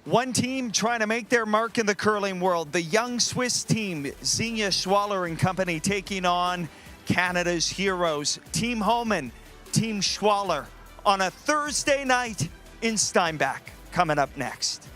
One team trying to make their mark in the curling world. The young Swiss team, Xenia Schwaller and company, taking on Canada's heroes, Team Homan, Team Schwaller, on a Thursday night in Steinbach. Coming up next.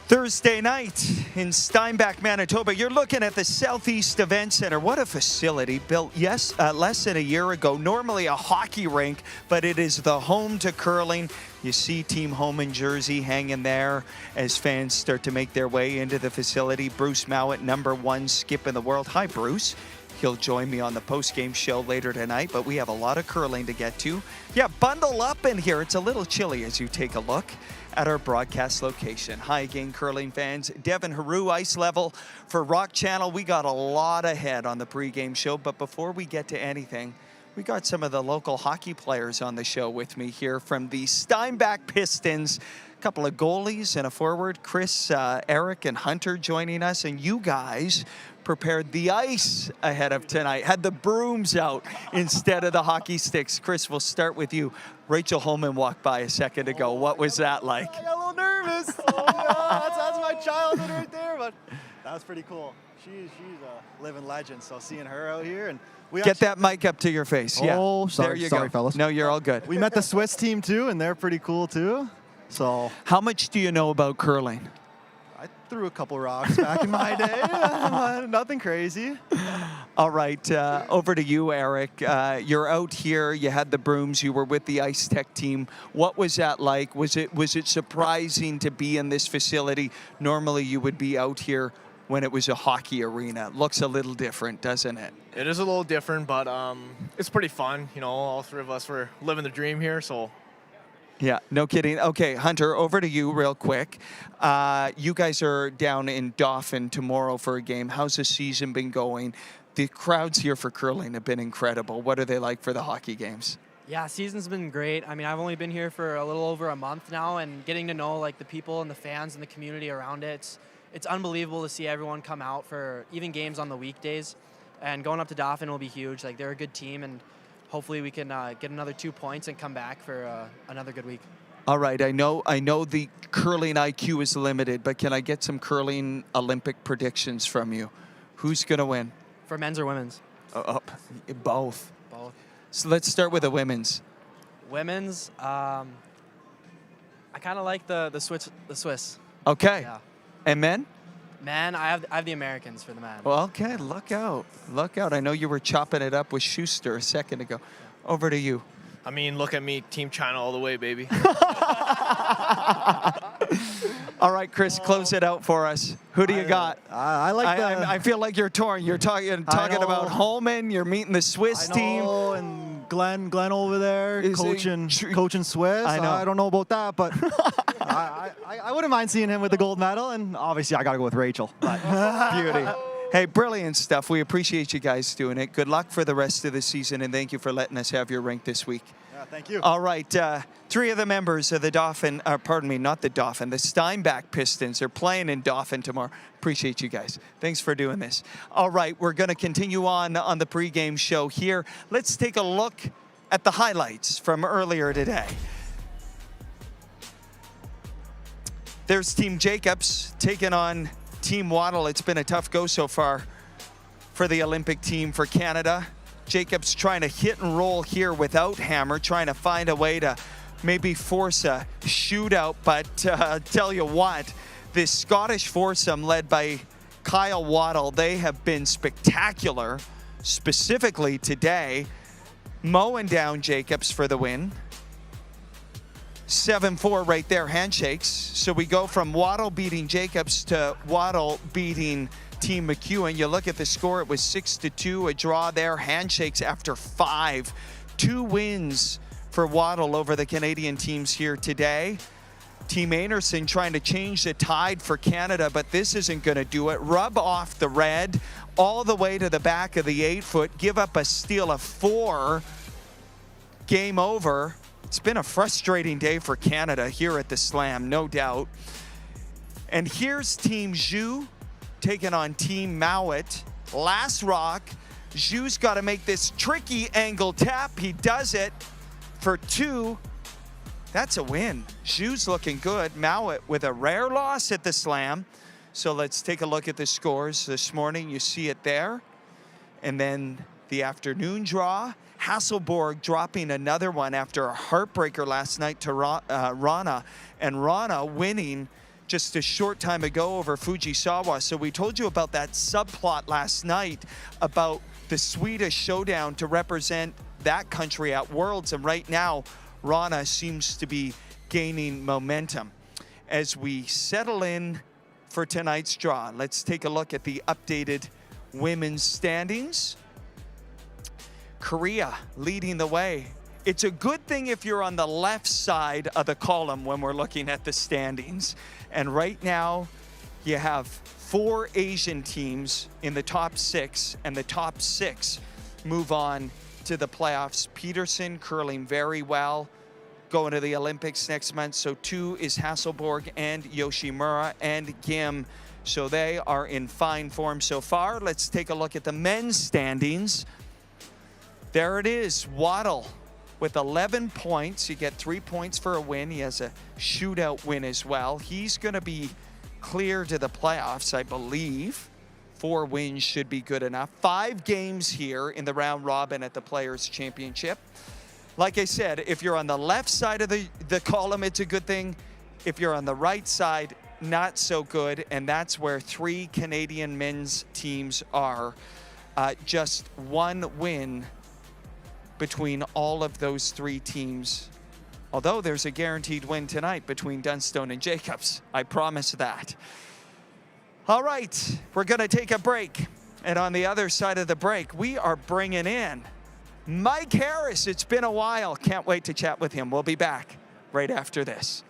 Thursday night in Steinbach, Manitoba. You're looking at the Southeast Event Center. What a facility, built, less than a year ago. Normally a hockey rink, but it is the home to curling. You see Team Homan jersey hanging there as fans start to make their way into the facility. Bruce Mowat, #1 skip in the world. Hi, Bruce. He'll join me on the post-game show later tonight, but we have a lot of curling to get to. Yeah, bundle up in here. It's a little chilly as you take a look at our broadcast location. Hi again, curling fans. Devin Heroux, ice level for Rock Channel. We got a lot ahead on the pregame show, but before we get to anything, we got some of the local hockey players on the show with me here from the Steinbach Pistons. A couple of goalies and a forward, Chris, Eric, and Hunter joining us, and you guys prepared the ice ahead of tonight, had the brooms out instead of the hockey sticks. Chris, we'll start with you. Rachel Holman walked by a second ago. What was that like? I got a little nervous. That's my childhood right there, but that was pretty cool. She's a living legend, so seeing her out here, and we Get that mic up to your face. Oh, yeah. sorry, there you sorry, go. fellas. No, you're all good. We met the Swiss team too, and they're pretty cool too. So how much do you know about curling? I threw a couple rocks back in my day. Nothing crazy. All right, over to you, Eric. You're out here. You had the brooms. You were with the Ice Tech team. What was that like? Was it surprising to be in this facility? Normally, you would be out here when it was a hockey arena. It looks a little different, doesn't it? It is a little different, but it's pretty fun. You know, all three of us were living the dream here, so. Yeah, no kidding. Okay, Hunter, over to you real quick. You guys are down in Dauphin tomorrow for a game. How's the season been going? The crowds here for curling have been incredible. What are they like for the hockey games? Yeah, season's been great. I mean, I've only been here for a little over a month now, and getting to know like the people and the fans and the community around it. It's unbelievable to see everyone come out for even games on the weekdays. And going up to Dauphin will be huge. Like, they're a good team, and hopefully we can get another 2 points and come back for another good week. All right, I know the curling IQ is limited, but can I get some curling Olympic predictions from you? Who's going to win? For men's or women's? Both. Both. So let's start with the women's. Women's, I kind of like the Swiss. Okay. Yeah. And men? Men, I have the Americans for the men. Well, okay, look out. Look out. I know you were chopping it up with Schuster a second ago. Over to you. I mean, look at me, Team China all the way, baby. All right, Chris, close it out for us. Who do you got? I like I feel like you're torn. You're talking about Holman. You're meeting the Swiss team. And Glenn over there, coaching Swiss. I know. I don't know about that, but I wouldn't mind seeing him with the gold medal. And obviously, I got to go with Rachel. But Beauty. Hey, brilliant stuff. We appreciate you guys doing it. Good luck for the rest of the season, and thank you for letting us have your rink this week. Yeah, thank you. All right, three of the members of the Dauphin, the Steinbach Pistons are playing in Dauphin tomorrow. Appreciate you guys. Thanks for doing this. All right, we're going to continue on the pregame show here. Let's take a look at the highlights from earlier today. There's Team Jacobs taking on Team Waddle. It's been a tough go so far for the Olympic team for Canada. Jacobs trying to hit and roll here without Hammer, trying to find a way to maybe force a shootout, but tell you what, this Scottish foursome led by Kyle Waddle, they have been spectacular, specifically today, mowing down Jacobs for the win. 7-4 right there, handshakes. So we go from Waddle beating Jacobs to Waddle beating Team McEwen. You look at the score, it was 6-2, a draw there, handshakes after 5. 2 wins for Waddle over the Canadian teams here today. Team Anderson trying to change the tide for Canada, but this isn't going to do it. Rub off the red all the way to the back of the 8-foot, give up a steal of 4. Game over. It's been a frustrating day for Canada here at the Slam, no doubt. And here's Team Zhu taking on Team Mowat. Last rock. Zhu's got to make this tricky angle tap. He does it for 2. That's a win. Zhu's looking good. Mowat with a rare loss at the Slam. So let's take a look at the scores this morning. You see it there. And then the afternoon draw. Hasselborg dropping another one after a heartbreaker last night to Rana. And Rana winning just a short time ago over Fujisawa. So we told you about that subplot last night about the Swedish showdown to represent that country at Worlds. And right now, Rana seems to be gaining momentum. As we settle in for tonight's draw, let's take a look at the updated women's standings. Korea leading the way. It's a good thing if you're on the left side of the column when we're looking at the standings. And right now, you have 4 Asian teams in the top 6, and the top 6 move on to the playoffs. Peterson curling very well, going to the Olympics next month. So 2 is Hasselborg and Yoshimura and Gim. So they are in fine form so far. Let's take a look at the men's standings. There it is, Waddle with 11 points. You get 3 points for a win. He has a shootout win as well. He's going to be clear to the playoffs, I believe. 4 wins should be good enough. 5 games here in the round robin at the Players' Championship. Like I said, if you're on the left side of the column, it's a good thing. If you're on the right side, not so good. And that's where 3 Canadian men's teams are. Just 1 win between all of those 3 teams. Although there's a guaranteed win tonight between Dunstone and Jacobs. I promise that. All right, we're going to take a break. And on the other side of the break, we are bringing in Mike Harris. It's been a while. Can't wait to chat with him. We'll be back right after this.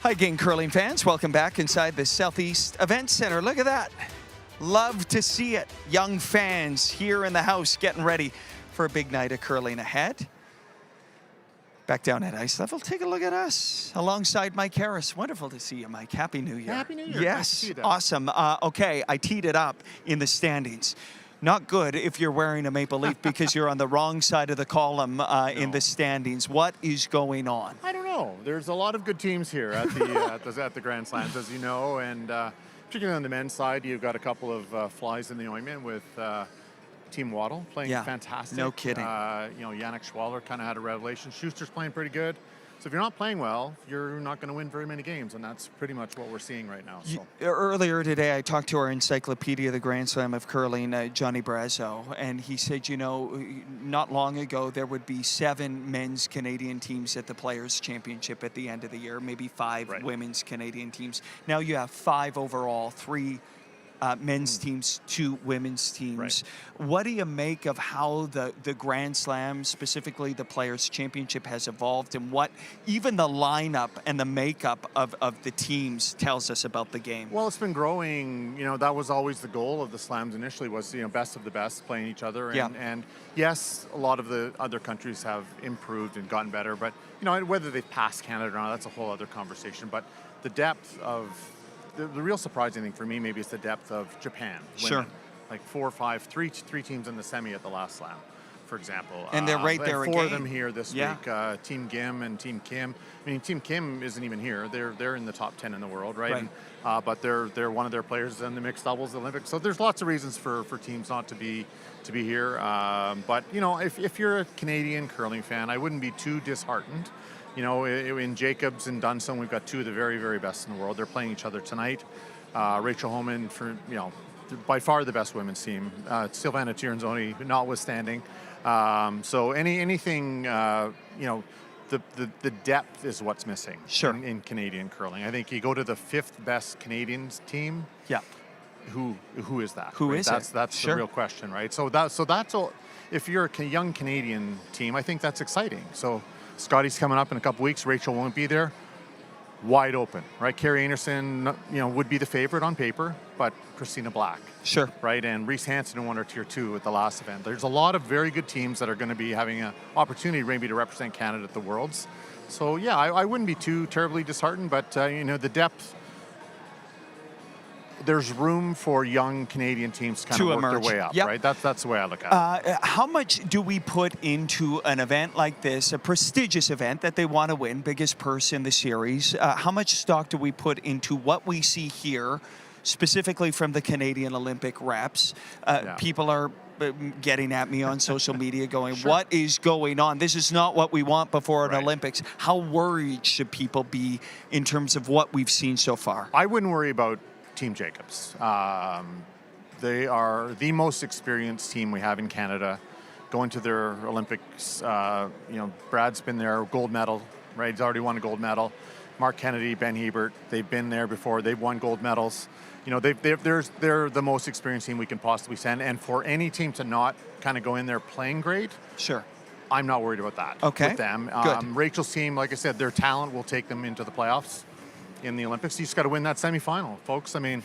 Hi again, curling fans. Welcome back inside the Southeast Event Center. Look at that. Love to see it. Young fans here in the house getting ready for a big night of curling ahead. Back down at ice level, take a look at us alongside Mike Harris. Wonderful to see you, Mike. Happy New Year. Happy New Year. Yes, Nice to see you, Dad. awesome. Okay, I teed it up in the standings. Not good if you're wearing a maple leaf because you're on the wrong side of the column in the standings. What is going on? I don't know. There's a lot of good teams here at the at the Grand Slams, as you know, and particularly on the men's side, you've got a couple of flies in the ointment with Team Waddle playing fantastic. No kidding. Yannick Schwaller kind of had a revelation. Schuster's playing pretty good. So if you're not playing well, you're not going to win very many games, and that's pretty much what we're seeing right now. So. Earlier today, I talked to our encyclopedia, the Grand Slam of Curling, Johnny Brazo, and he said, not long ago, there would be 7 men's Canadian teams at the Players' Championship at the end of the year, maybe 5 women's Canadian teams. Now you have 5 overall, 3 men's teams, 2 women's teams. Right. What do you make of how the Grand Slam, specifically the Players' Championship, has evolved, and what even the lineup and the makeup of the teams tells us about the game? Well, it's been growing. That was always the goal of the slams initially, was best of the best playing each other. And yes, a lot of the other countries have improved and gotten better, but whether they've passed Canada or not, that's a whole other conversation. But the depth of the real surprising thing for me maybe is the depth of Japan. Sure. Like 4 or 5, 3 teams in the semi at the last slam, for example. And they're right there again. 4 of them here this week. Team Gim and Team Kim. I mean, Team Kim isn't even here. They're in the top 10 in the world, right? And, but they're one of their players in the mixed doubles Olympics. So there's lots of reasons for teams not to be here. But if you're a Canadian curling fan, I wouldn't be too disheartened. In Jacobs and Dunstone, we've got 2 of the very, very best in the world. They're playing each other tonight. Rachel Homan, by far the best women's team. Silvana Tiernzoni notwithstanding. So anything, the depth is what's missing in Canadian curling. I think you go to the 5th best Canadians team. Yeah. Who is that? Who is it? That's the real question, right? So that's all. If you're a young Canadian team, I think that's exciting. So Scotty's coming up in a couple weeks. Rachel won't be there. Wide open, right? Carrie Anderson, would be the favorite on paper, but Christina Black. Sure. Right, and Reese Hansen won her Tier 2 at the last event. There's a lot of very good teams that are going to be having an opportunity maybe to represent Canada at the Worlds. So, yeah, I wouldn't be too terribly disheartened, but, the depth, there's room for young Canadian teams to kind of work emerge. Their way up, right? That's the way I look at it. How much do we put into an event like this, a prestigious event that they want to win, biggest purse in the series? How much stock do we put into what we see here, specifically from the Canadian Olympic reps? People are getting at me on social media going, what is going on? This is not what we want before an Olympics. How worried should people be in terms of what we've seen so far? I wouldn't worry about Team Jacobs. They are the most experienced team we have in Canada. Going to their Olympics, Brad's been there, gold medal, right? He's already won a gold medal. Mark Kennedy, Ben Hebert, they've been there before. They've won gold medals. They're the most experienced team we can possibly send. And for any team to not kind of go in there playing great, I'm not worried about that with them. Rachel's team, like I said, their talent will take them into the playoffs in the Olympics. You just got to win that semifinal, folks. I mean,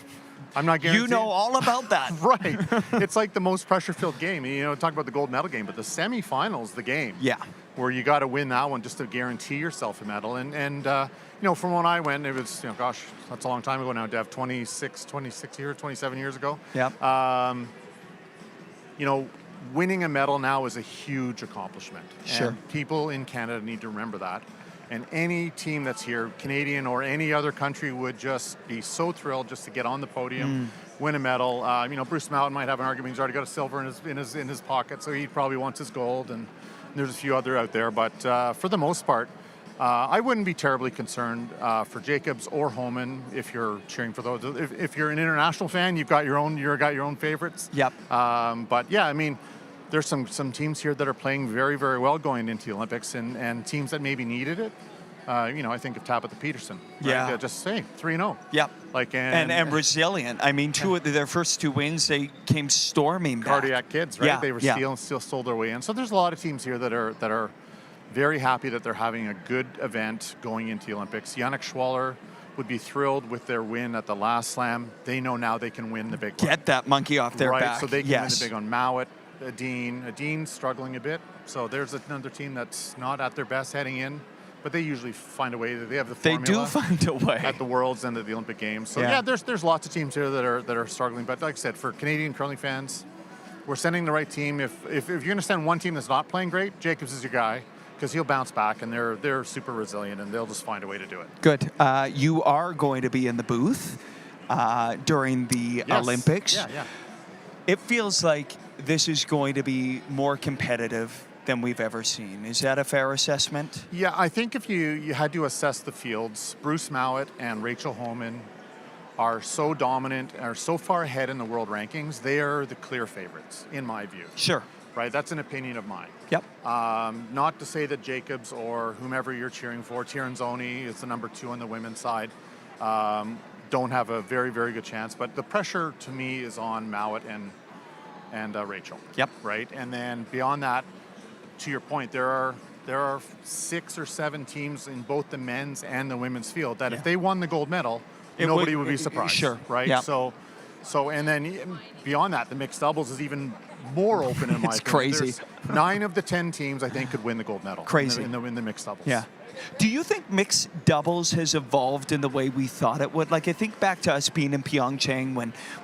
I'm not guaranteeing. You know all about that. Right. It's like the most pressure-filled game. Talk about the gold medal game, but the semifinal's the game. Yeah. Where you got to win that one just to guarantee yourself a medal. And from when I went, it was, gosh, that's a long time ago now, Dev, 26 years, 27 years ago. Yeah. Winning a medal now is a huge accomplishment. Sure. And people in Canada need to remember that. And any team that's here, Canadian or any other country, would just be so thrilled just to get on the podium, win a medal. Bruce Mountain might have an argument. He's already got a silver in his pocket, so he probably wants his gold. And there's a few other out there, but for the most part, I wouldn't be terribly concerned for Jacobs or Homan if you're cheering for those. If you're an international fan, you've got your own favorites. Yep. But yeah, I mean, there's some teams here that are playing very, very well going into the Olympics, and teams that maybe needed it. I think of Tabitha Peterson. Right? Yeah. Just say 3-0. Yep. And resilient. I mean, their first 2 wins, they came storming back. Cardiac kids, right? Yeah. They were still stole their way in. So there's a lot of teams here that are Very happy that they're having a good event going into the Olympics. Yannick Schwaller would be thrilled with their win at the last slam. They know now they can win the big one. Get that monkey off their right, back. so they can Yes. win the big one. Mowat, Adine struggling a bit. So there's another team that's not at their best heading in, but they usually find a way. They have the They formula do find a way. at the Worlds and at the Olympic Games. So Yeah. yeah, there's lots of teams here that are struggling. But like I said, for Canadian curling fans, we're sending the right team. If you're going to send one team that's not playing great, Jacobs is your guy, because he'll bounce back, and they're super resilient, and they'll just find a way to do it. Good. You are going to be in the booth during the Yes. Olympics. Yeah. It feels like this is going to be more competitive than we've ever seen. Is that a fair assessment? Yeah, I think if you had to assess the fields, Bruce Mowat and Rachel Homan are so dominant, are so far ahead in the world rankings. They are the clear favorites, in my view. Sure. Right, that's an opinion of mine. Yep. Not to say that Jacobs or whomever you're cheering for, Tiranzoni is the number 2 on the women's side, don't have a very, very good chance. But the pressure to me is on Mowat and Rachel. Yep. Right, and then beyond that, to your point, there are 6 or 7 teams in both the men's and the women's field that if they won the gold medal, nobody would be surprised. Sure. Right. Yep. So and then beyond that, the mixed doubles is even more open in my It's opinion. crazy. There's 9 of the 10 teams I think could win the gold medal. Crazy. in the mixed doubles. Yeah. Do you think mixed doubles has evolved in the way we thought it would? Like, I think back to us being in Pyeongchang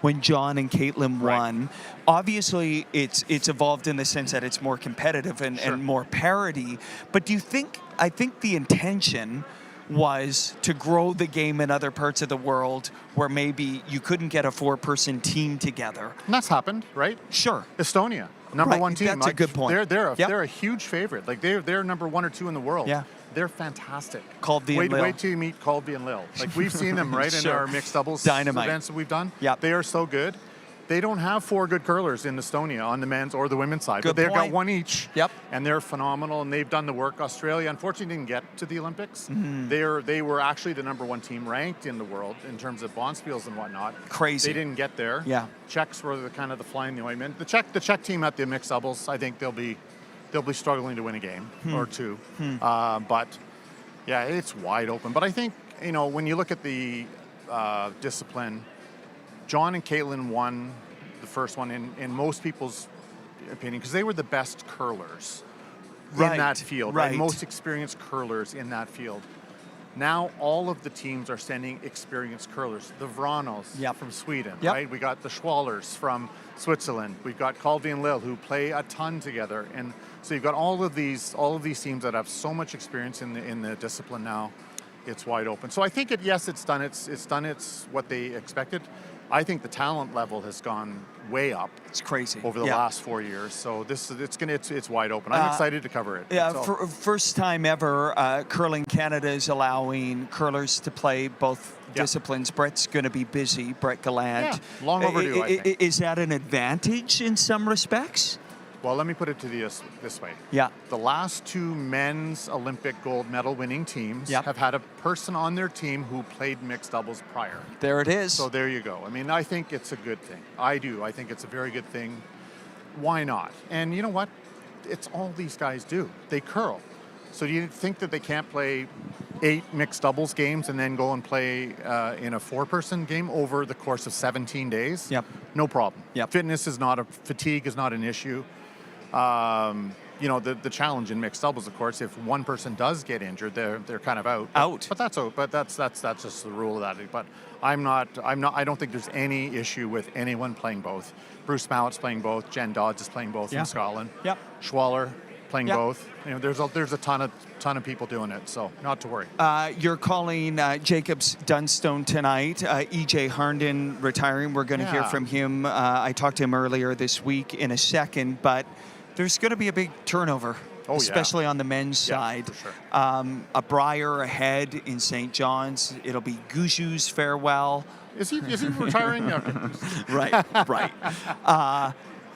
when John and Caitlin won. Obviously, it's evolved in the sense that it's more competitive and more parity. But do you think, I think the intention was to grow the game in other parts of the world where maybe you couldn't get a 4-person team together. And that's happened, right? Sure. Estonia, number 1 team. That's a good point. They're Yep. a huge favorite. Like they're number 1 or 2 in the world. Yeah. They're fantastic. Colby and Lil. Wait till you meet Colby and Lil. Like we've seen them right in Sure. our mixed doubles Dynamite. events that we've done. Yep. They are so good. They don't have 4 good curlers in Estonia on the men's or the women's side, Good but they've got point. 1 each. Yep. And they're phenomenal, and they've done the work. Australia, unfortunately, didn't get to the Olympics. Mm-hmm. They were actually the number 1 team ranked in the world in terms of bonspiels and whatnot. Crazy. They didn't get there. Yeah. Czechs were the kind of the fly in the ointment. The Czech team at the mixed doubles, I think they'll be struggling to win a game or 2. But yeah, it's wide open. But I think when you look at the discipline, John and Caitlin won the first one in most people's opinion because they were the best curlers in that field, right? Most experienced curlers in that field. Now all of the teams are sending experienced curlers. The Vranos from Sweden, right? We got the Schwallers from Switzerland. We've got Colby and Lil who play a ton together, and so you've got all of these teams that have so much experience in the discipline now. It's wide open. So I think it's done what they expected. I think the talent level has gone way up. It's crazy. Over the last 4 years. So it's wide open. I'm excited to cover it. Yeah, first time ever, Curling Canada is allowing curlers to play both disciplines. Brett's going to be busy, Brett Gallant. Yeah, long overdue, I think. Is that an advantage in some respects? Well, let me put it to this way. Yeah. The last 2 men's Olympic gold medal winning teams have had a person on their team who played mixed doubles prior. There it is. So there you go. I mean, I think it's a good thing. I do. I think it's a very good thing. Why not? And you know what? It's all these guys do. They curl. So do you think that they can't play 8 mixed doubles games and then go and play in a 4-person game over the course of 17 days? Yep. No problem. Yep. Fatigue is not an issue. The challenge in mixed doubles, of course, if one person does get injured, they're kind of out. But that's just the rule of that. But I don't think there's any issue with anyone playing both. Bruce Mowat's playing both. Jen Dodds is playing both from Scotland. Yep. Schwaller playing both. There's a ton of people doing it, so not to worry. You're calling Jacobs Dunstone tonight. EJ Harnden retiring. We're going to hear from him. I talked to him earlier this week in a second, but there's going to be a big turnover, especially on the men's side. For sure. A Briar ahead in St. John's. It'll be Guju's farewell. Is he retiring? Right.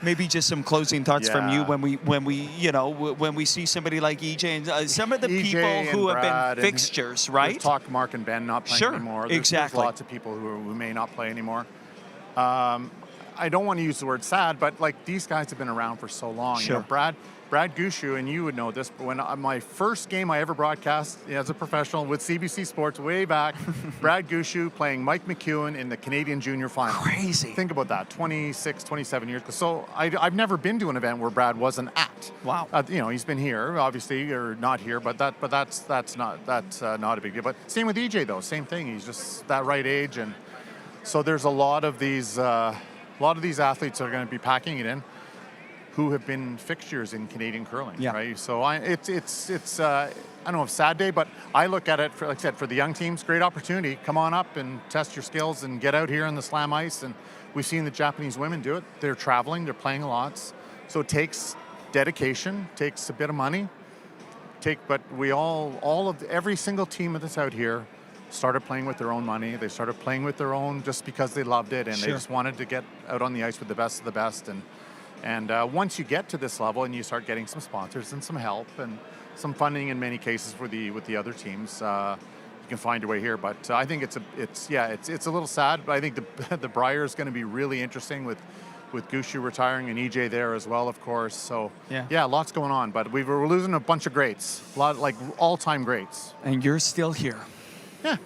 Maybe just some closing thoughts from you when we see somebody like EJ and some of the people who have been fixtures, right? Talk Mark and Ben not playing anymore. There's lots of people who may not play anymore. I don't want to use the word sad, but like these guys have been around for so long. Sure. Brad, Brad Gushu, and you would know this, but when my first game I ever broadcast as a professional with CBC Sports way back, Brad Gushu playing Mike McEwen in the Canadian Junior Final. Crazy. Think about that, 26, 27 years. So I've never been to an event where Brad wasn't at. Wow. He's been here, obviously, or not here, but that's not a big deal. But same with EJ though, same thing. He's just that right age, and so there's a lot of these athletes that are going to be packing it in, who have been fixtures in Canadian curling, right? So it's I don't know if sad day, but I look at it, like I said, for the young teams, great opportunity. Come on up and test your skills and get out here on the slam ice. And we've seen the Japanese women do it. They're traveling, they're playing lots. So it takes dedication, takes a bit of money. But we every single team that's out here started playing with their own money. They started playing with their own just because they loved it, and they just wanted to get out on the ice with the best of the best. And once you get to this level and you start getting some sponsors and some help and some funding in many cases with the other teams, you can find your way here. But I think it's a little sad. But I think the Brier is going to be really interesting with Gushu retiring and EJ there as well, of course. So lots going on. But we're losing a bunch of greats, a lot like all-time greats. And you're still here. Yeah.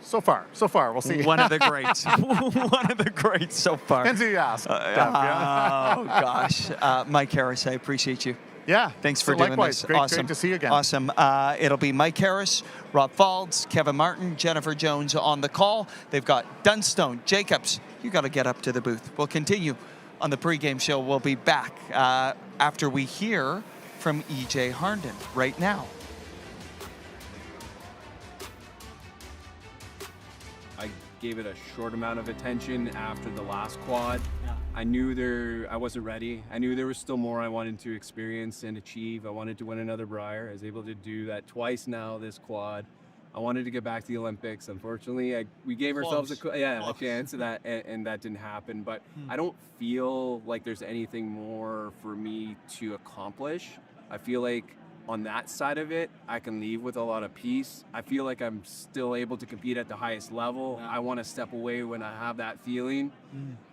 So far, we'll see. One of the greats. One of the greats so far. Depends who you ask. Oh, gosh. Mike Harris, I appreciate you. Yeah. Thanks for so doing likewise. this. Great, Awesome. Great to see you again. Awesome. It'll be Mike Harris, Rob Faulds, Kevin Martin, Jennifer Jones on the call. They've got Dunstone, Jacobs. You got to get up to the booth. We'll continue on the pregame show. We'll be back after we hear from EJ Harnden right now. I gave it a short amount of attention after the last quad. I knew I wasn't ready. I knew there was still more I wanted to experience and achieve. I wanted to win another Brier. I was able to do that twice now this quad. I wanted to get back to the Olympics. Unfortunately, we gave ourselves a chance of that, and that didn't happen. But I don't feel like there's anything more for me to accomplish. I feel like on that side of it, I can leave with a lot of peace. I feel like I'm still able to compete at the highest level. I want to step away when I have that feeling.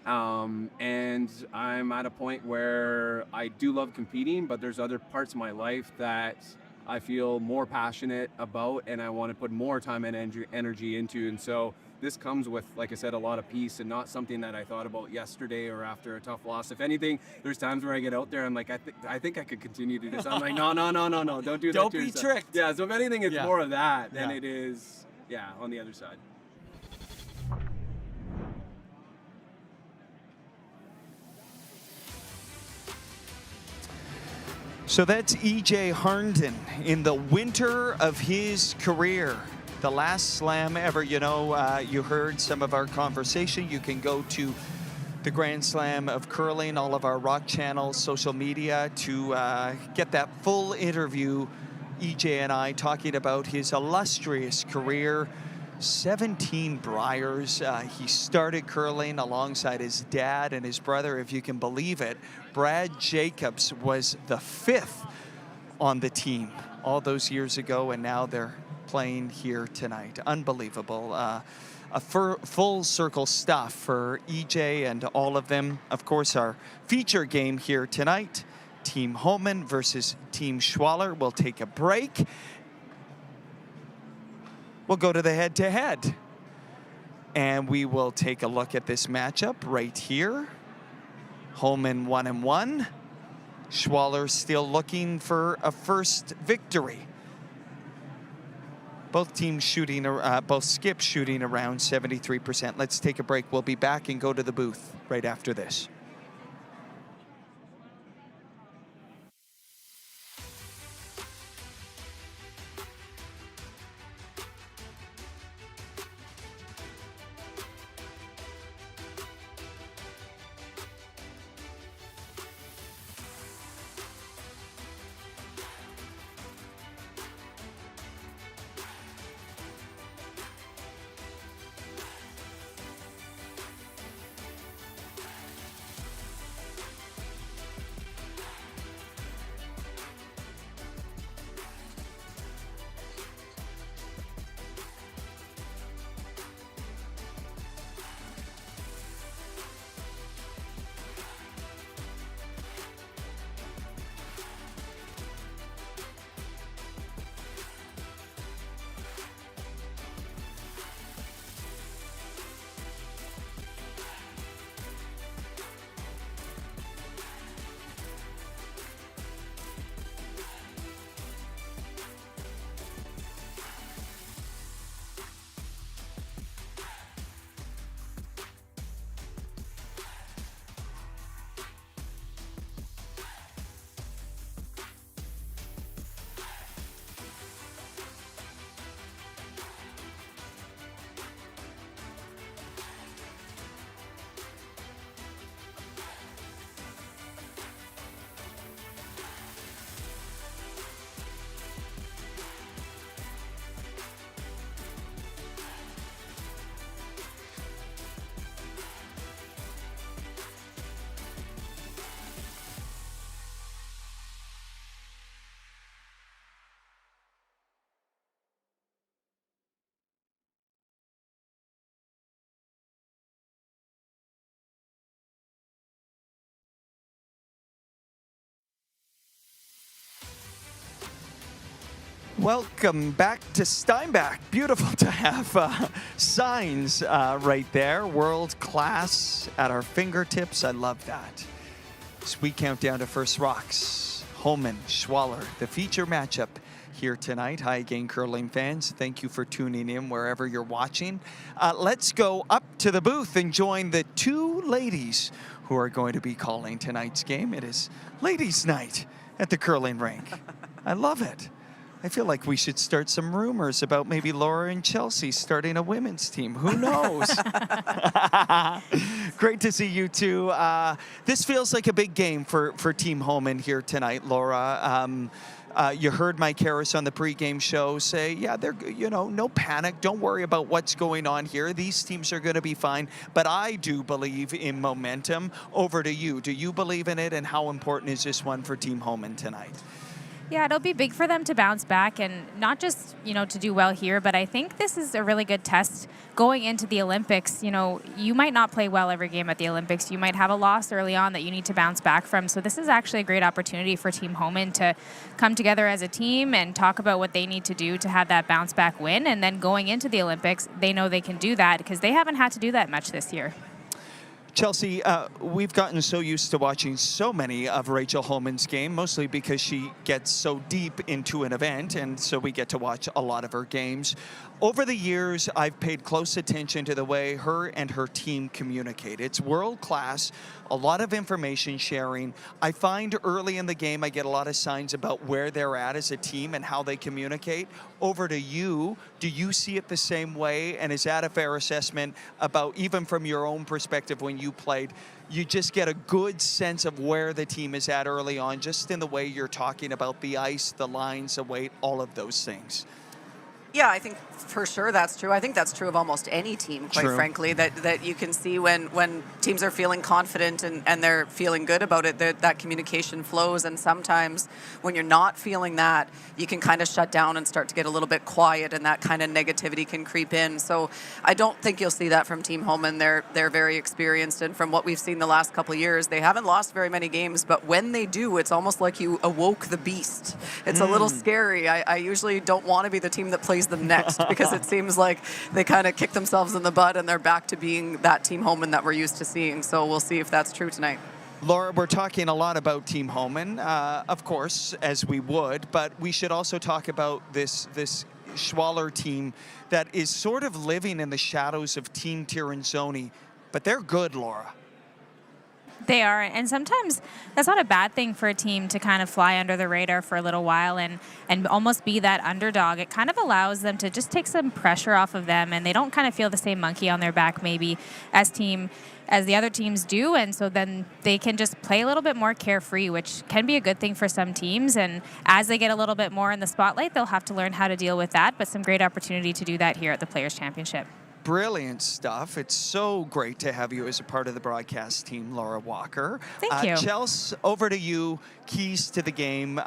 And I'm at a point where I do love competing, but there's other parts of my life that I feel more passionate about and I want to put more time and energy into. And so this comes with, like I said, a lot of peace and not something that I thought about yesterday or after a tough loss. If anything, there's times where I get out there, I'm like, I think I could continue to do this. I'm like, no, don't do that. Don't be tricked. Yeah, so if anything, it's more of that than it is, on the other side. So that's EJ Harnden in the winter of his career. The last slam ever. You heard some of our conversation. You can go to the Grand Slam of Curling, all of our Rock Channel social media to get that full interview. EJ and I talking about his illustrious career. 17 Briers. He started curling alongside his dad and his brother, if you can believe it. Brad Jacobs was the 5th on the team all those years ago, and now they're playing here tonight. Unbelievable. Full circle stuff for EJ and all of them. Of course, our feature game here tonight, Team Homan versus Team Schwaller. We'll take a break. We'll go to the head-to-head. And we will take a look at this matchup right here. Homan 1-1. Schwaller still looking for a first victory. Both teams shooting, both skips shooting around 73%. Let's take a break. We'll be back and go to the booth right after this. Welcome back to Steinbach. Beautiful to have signs right there. World class at our fingertips. I love that. As we count down to first rocks, Homan, Schwaller, the feature matchup here tonight. Hi again, curling fans. Thank you for tuning in wherever you're watching. Let's go up to the booth and join the two ladies who are going to be calling tonight's game. It is ladies' night at the curling rink. I love it. I feel like we should start some rumors about maybe Laura and Chelsea starting a women's team. Who knows? Great to see you two. This feels like a big game for Team Homan here tonight, Laura. You heard Mike Harris on the pregame show say, yeah, they're, no panic. Don't worry about what's going on here. These teams are going to be fine. But I do believe in momentum. Over to you. Do you believe in it? And how important is this one for Team Homan tonight? Yeah, it'll be big for them to bounce back and not just, to do well here, but I think this is a really good test going into the Olympics. You might not play well every game at the Olympics. You might have a loss early on that you need to bounce back from. So this is actually a great opportunity for Team Homan to come together as a team and talk about what they need to do to have that bounce back win. And then going into the Olympics, they know they can do that because they haven't had to do that much this year. Chelsea, we've gotten so used to watching so many of Rachel Homan's game, mostly because she gets so deep into an event, and so we get to watch a lot of her games. Over the years, I've paid close attention to the way her and her team communicate. It's world class, a lot of information sharing. I find early in the game, I get a lot of signs about where they're at as a team and how they communicate. Over to you, do you see it the same way? And is that a fair assessment about, even from your own perspective when you played, you just get a good sense of where the team is at early on, just in the way you're talking about the ice, the lines, the weight, all of those things? Yeah, I think for sure that's true. I think that's true of almost any team, quite frankly, that you can see when teams are feeling confident and they're feeling good about it, that communication flows. And sometimes when you're not feeling that, you can kind of shut down and start to get a little bit quiet, and that kind of negativity can creep in. So I don't think you'll see that from Team Homan. They're very experienced, and from what we've seen the last couple of years, they haven't lost very many games, but when they do, it's almost like you awoke the beast. It's a little scary. I usually don't want to be the team that plays them next because it seems like they kind of kick themselves in the butt and they're back to being that Team Homan that we're used to seeing. So we'll see if that's true tonight. Laura, we're talking a lot about Team Homan, of course, as we would, but we should also talk about this Schwaller team that is sort of living in the shadows of Team Tirinzoni, but they're good, Laura. They are, and sometimes that's not a bad thing for a team to kind of fly under the radar for a little while and almost be that underdog. It kind of allows them to just take some pressure off of them, and they don't kind of feel the same monkey on their back maybe as the other teams do, and so then they can just play a little bit more carefree, which can be a good thing for some teams. And as they get a little bit more in the spotlight, they'll have to learn how to deal with that, but some great opportunity to do that here at the Players' Championship. Brilliant stuff. It's so great to have you as a part of the broadcast team, Laura Walker. Thank you. Chelsea, over to you. Keys to the game.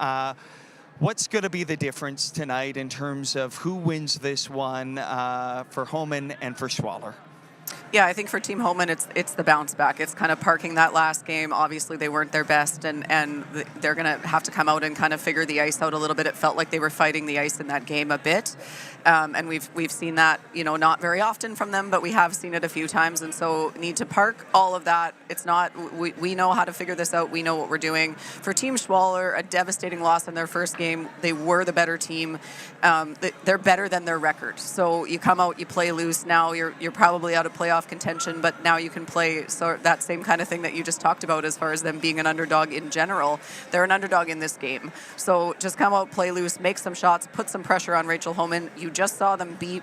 What's going to be the difference tonight in terms of who wins this one for Homan and for Schwaller? Yeah, I think for Team Homan, it's the bounce back. It's kind of parking that last game. Obviously, they weren't their best, and they're going to have to come out and kind of figure the ice out a little bit. It felt like they were fighting the ice in that game a bit, and we've seen that, not very often from them, but we have seen it a few times, and so need to park all of that. It's not, we know how to figure this out. We know what we're doing. For Team Schwaller, a devastating loss in their first game. They were the better team. They're better than their record. So you come out, you play loose. Now you're probably out of playoff contention, but now you can play so that same kind of thing that you just talked about as far as them being an underdog in general. They're an underdog in this game. So just come out, play loose, make some shots, put some pressure on Rachel Homan. You just saw them be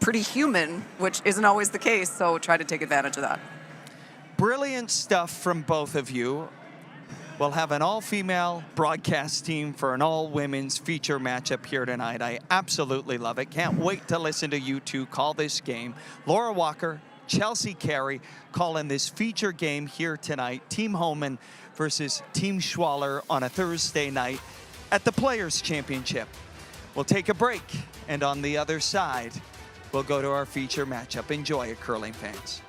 pretty human, which isn't always the case, so try to take advantage of that. Brilliant stuff from both of you. We'll have an all-female broadcast team for an all-women's feature matchup here tonight. I absolutely love it. Can't wait to listen to you two call this game. Laura Walker, Chelsea Carey calling this feature game here tonight. Team Homan versus Team Schwaller on a Thursday night at the Players' Championship. We'll take a break, and on the other side, we'll go to our feature matchup. Enjoy it, curling fans.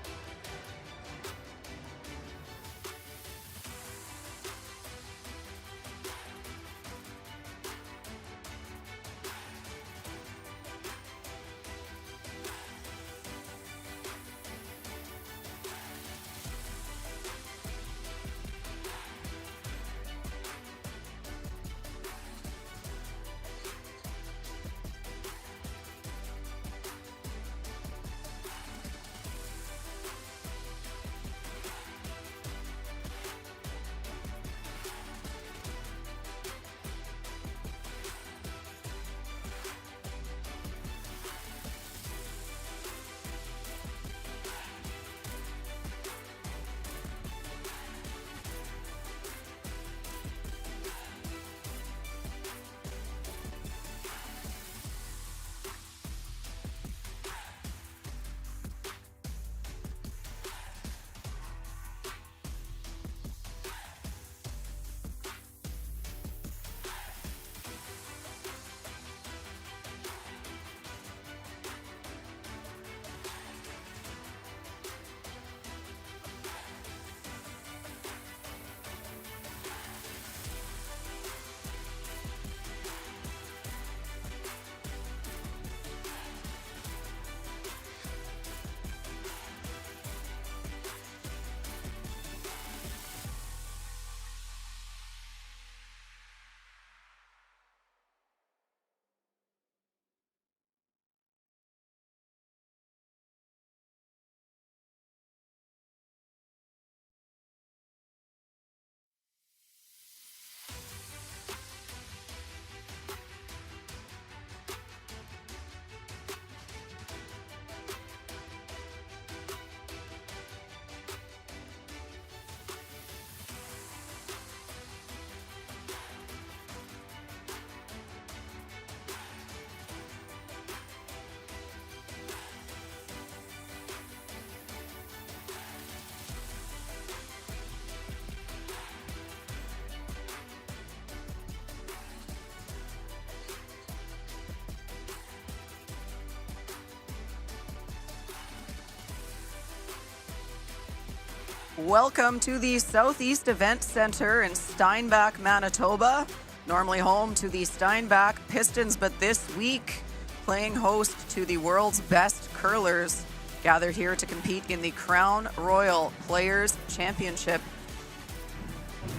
Welcome to the Southeast Event Center in Steinbach, Manitoba. Normally home to the Steinbach Pistons, but this week playing host to the world's best curlers, gathered here to compete in the Crown Royal Players Championship.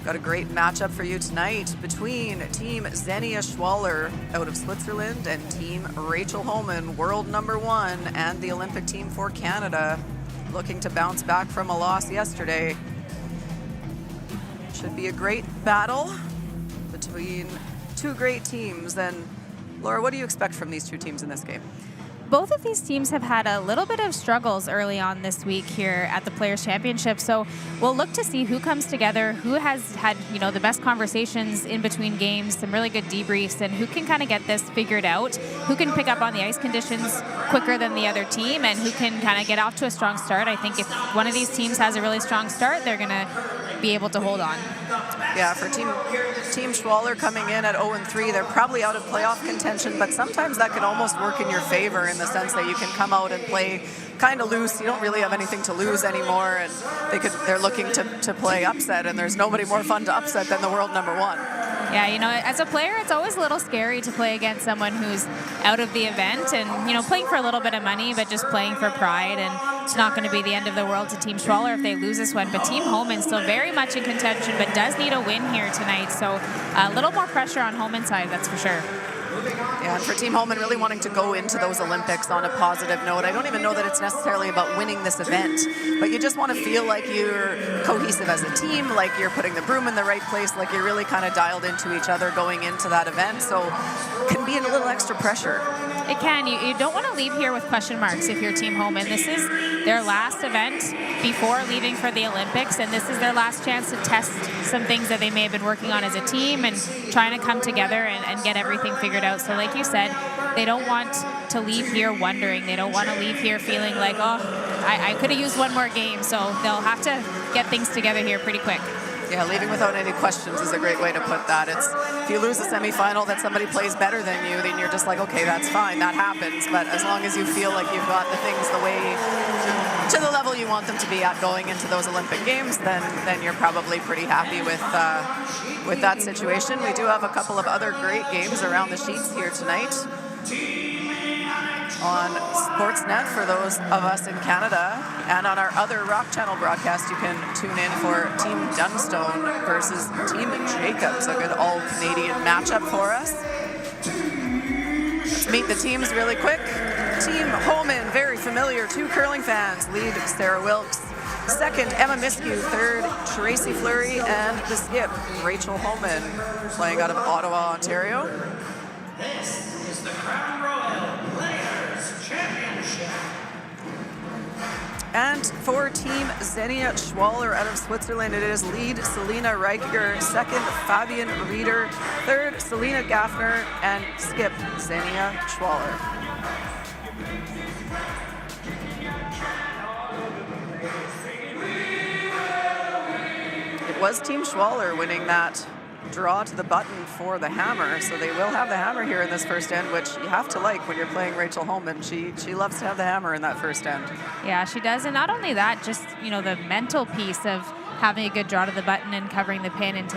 Got a great matchup for you tonight between Team Xenia Schwaller out of Switzerland and Team Rachel Homan, world #1 and the Olympic team for Canada, looking to bounce back from a loss yesterday. Should be a great battle between two great teams. And Laura, what do you expect from these two teams in this game? Both of these teams have had a little bit of struggles early on this week here at the Players' Championship. So we'll look to see who comes together, who has had, the best conversations in between games, some really good debriefs, and who can kind of get this figured out, who can pick up on the ice conditions quicker than the other team, and who can kind of get off to a strong start. I think if one of these teams has a really strong start, they're going to be able to hold on. Yeah, for Team Schwaller coming in at 0-3, they're probably out of playoff contention, but sometimes that can almost work in your favor in the sense that you can come out and play kind of loose. You don't really have anything to lose anymore, and they're looking to play upset, and there's nobody more fun to upset than the world #1. Yeah, as a player, it's always a little scary to play against someone who's out of the event and, playing for a little bit of money, but just playing for pride. And it's not going to be the end of the world to Team Schwaller if they lose this one. But Team Homan still very much in contention, but does need a win here tonight. So a little more pressure on Homan's side, that's for sure. Yeah, and for Team Homan really wanting to go into those Olympics on a positive note. I don't even know that it's necessarily about winning this event, but you just want to feel like you're cohesive as a team, like you're putting the broom in the right place, like you're really kind of dialed into each other going into that event. So it can be a little extra pressure. It can. You don't want to leave here with question marks if you're Team Homan. This is their last event before leaving for the Olympics, and this is their last chance to test some things that they may have been working on as a team and trying to come together and get everything figured out. So like you said, they don't want to leave here wondering. They don't want to leave here feeling like, I could have used one more game. So they'll have to get things together here pretty quick. Yeah, leaving without any questions is a great way to put that. It's if you lose a semifinal that somebody plays better than you, then you're just like, okay, that's fine, that happens. But as long as you feel like you've got the things the way to the level you want them to be at going into those Olympic Games, then you're probably pretty happy with that situation. We do have a couple of other great games around the sheets here tonight on Sportsnet for those of us in Canada, and on our other Rock Channel broadcast you can tune in for Team Dunstone versus Team Jacobs, a good all-Canadian matchup for us. Let's meet the teams really quick. Team Homan, very familiar to curling fans, lead Sarah Wilkes. Second, Emma Miskew. Third, Tracy Fleury. And the skip, Rachel Homan, playing out of Ottawa, Ontario. This is the Crown Royal Players Championship. And for Team Xenia Schwaller out of Switzerland, it is lead Selena Reichiger, second Fabian Rieder, third Selena Gaffner, and skip Xenia Schwaller. It was Team Schwaller winning that draw to the button for the hammer, so they will have the hammer here in this first end, which you have to like when you're playing Rachel Homan. She loves to have the hammer in that first end. Yeah, she does. And not only that, just the mental piece of having a good draw to the button and covering the pin and